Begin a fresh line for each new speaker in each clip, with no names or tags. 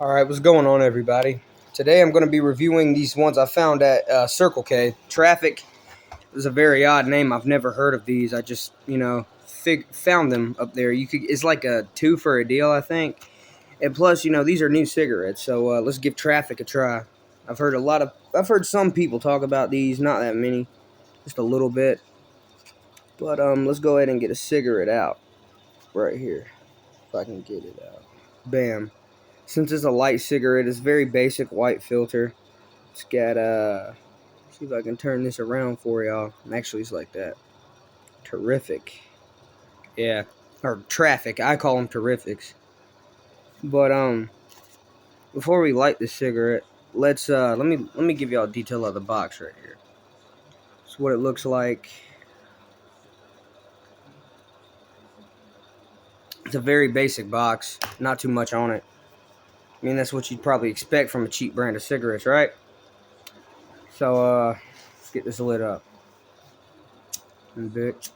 Alright, what's going on, everybody? Today I'm going to be reviewing these ones I found at Circle K. Traffic is a very odd name. I've never heard of these. I just, found them up there. It's like a two for a deal, I think. And plus, these are new cigarettes, so let's give Traffic a try. I've heard some people talk about these, not that many, just a little bit. But let's go ahead and get a cigarette out right here, if I can get it out. Bam. Since it's a light cigarette, it's very basic white filter. It's got see if I can turn this around for y'all. Actually, it's like that. Terrific. Yeah. Or traffic. I call them terrifics. But before we light the cigarette, let me give y'all a detail of the box right here. It's what it looks like. It's a very basic box. Not too much on it. I mean, that's what you'd probably expect from a cheap brand of cigarettes, right? So let's get this lit up. In a bit.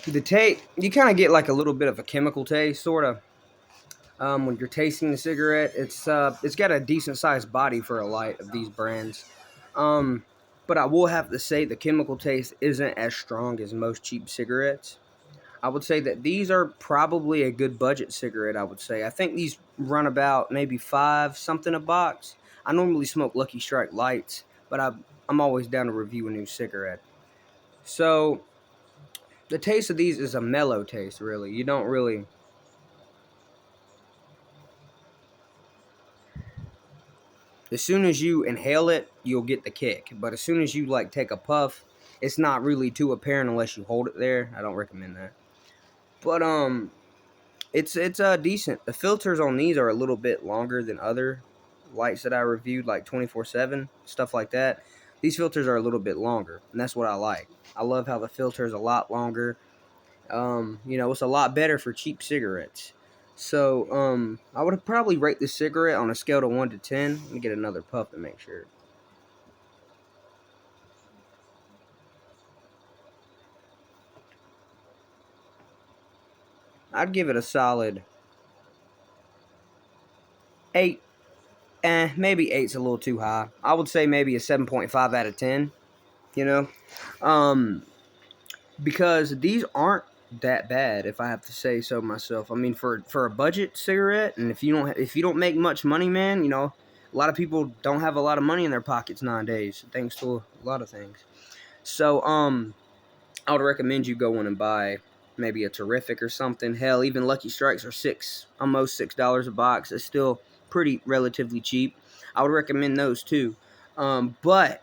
The taste, you kind of get like a little bit of a chemical taste, sort of. When you're tasting the cigarette, it's got a decent sized body for a light of these brands. Um, but I will have to say the chemical taste isn't as strong as most cheap cigarettes. I would say that these are probably a good budget cigarette. I would say I think these run about maybe five something a box. I normally smoke Lucky Strike lights, but I'm always down to review a new cigarette. So the taste of these is a mellow taste, really. You don't really. As soon as you inhale it, you'll get the kick. But as soon as you like take a puff, it's not really too apparent unless you hold it there. I don't recommend that. But it's decent. The filters on these are a little bit longer than other lights that I reviewed, like 24/7 stuff like that. These filters are a little bit longer, and that's what I like. I love how the filter is a lot longer. It's a lot better for cheap cigarettes. So, I would probably rate this cigarette on a scale of 1 to 10. Let me get another puff to make sure. I'd give it a solid 8. Maybe eight's a little too high. I would say maybe a 7.5 out of 10, you know? Um, because these aren't that bad, if I have to say so myself. I mean, for a budget cigarette, and if you don't make much money, man, a lot of people don't have a lot of money in their pockets nowadays, thanks to a lot of things. So, I would recommend you go in and buy maybe a Terrific or something. Hell, even Lucky Strikes are almost $6 a box. It's still pretty relatively cheap. I would recommend those too. But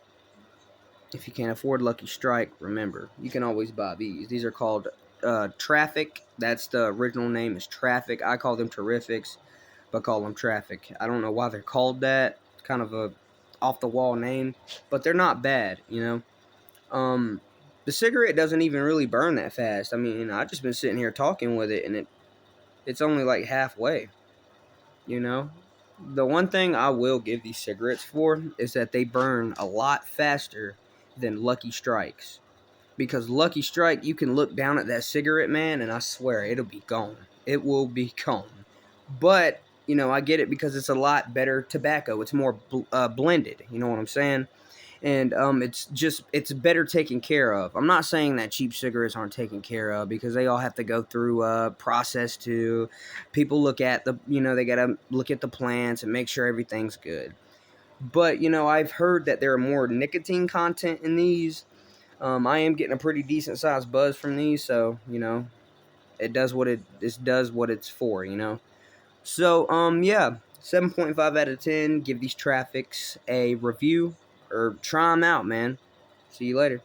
if you can't afford Lucky Strike, remember you can always buy these. These are called Traffic. That's the original name is Traffic. I call them Terrifics, but call them Traffic. I don't know why they're called that. It's kind of a off the wall name, but they're not bad. Um, the cigarette doesn't even really burn that fast. I mean, I just been sitting here talking with it, and it's only like halfway. You know, the one thing I will give these cigarettes for is that they burn a lot faster than Lucky Strikes. Because Lucky Strike, you can look down at that cigarette, man, and I swear it'll be gone. It will be gone. But I get it because it's a lot better tobacco. It's more blended. You know what I'm saying? And it's better taken care of. I'm not saying that cheap cigarettes aren't taken care of because they all have to go through a process too. People look at they gotta look at the plants and make sure everything's good. But I've heard that there are more nicotine content in these. I am getting a pretty decent sized buzz from these, so it does what it's for. So, yeah, 7.5 out of 10. Give these traffics a review or try them out, man. See you later.